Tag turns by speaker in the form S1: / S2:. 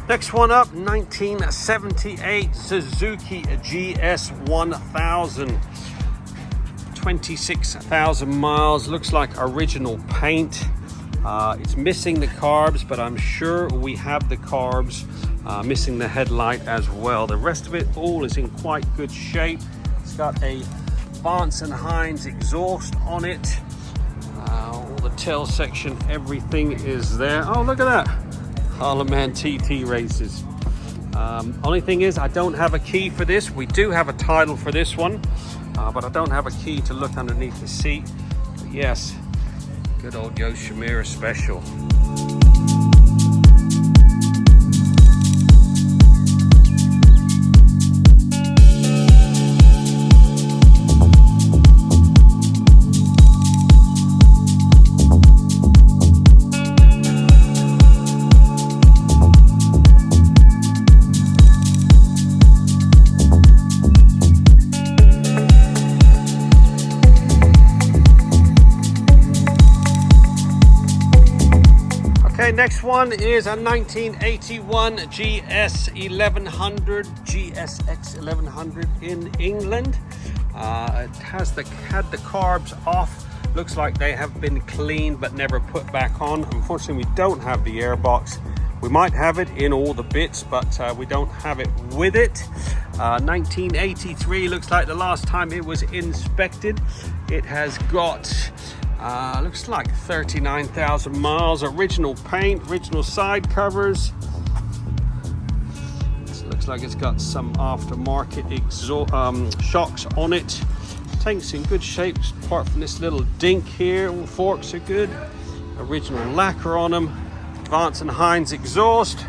S1: Next one up, 1978 Suzuki GS1000. 26,000 miles, looks like original paint. It's missing the carbs, but I'm sure we have the carbs. Missing the headlight as well. The rest of it all is in quite good shape. It's got a O.V.N.O exhaust on it. All the tail section, everything is there. Oh, look at that. Harleman TT races. Only thing is, I don't have a key for this. We do have a title for this one, but I don't have a key to look underneath the seat. But yes, good old Yoshimura special. Okay, next one is a 1981 GS1100, GSX1100 in England. It had the carbs off. Looks like they have been cleaned but never put back on. Unfortunately, we don't have the airbox. We might have it in all the bits, but we don't have it with it. 1983 looks like the last time it was inspected. It has got looks like 39,000 miles, original paint, original side covers. This looks like it's got some aftermarket shocks on it. Tank's in good shape apart from this little dink here. All forks are good. Original lacquer on them. O.V.N.O exhaust.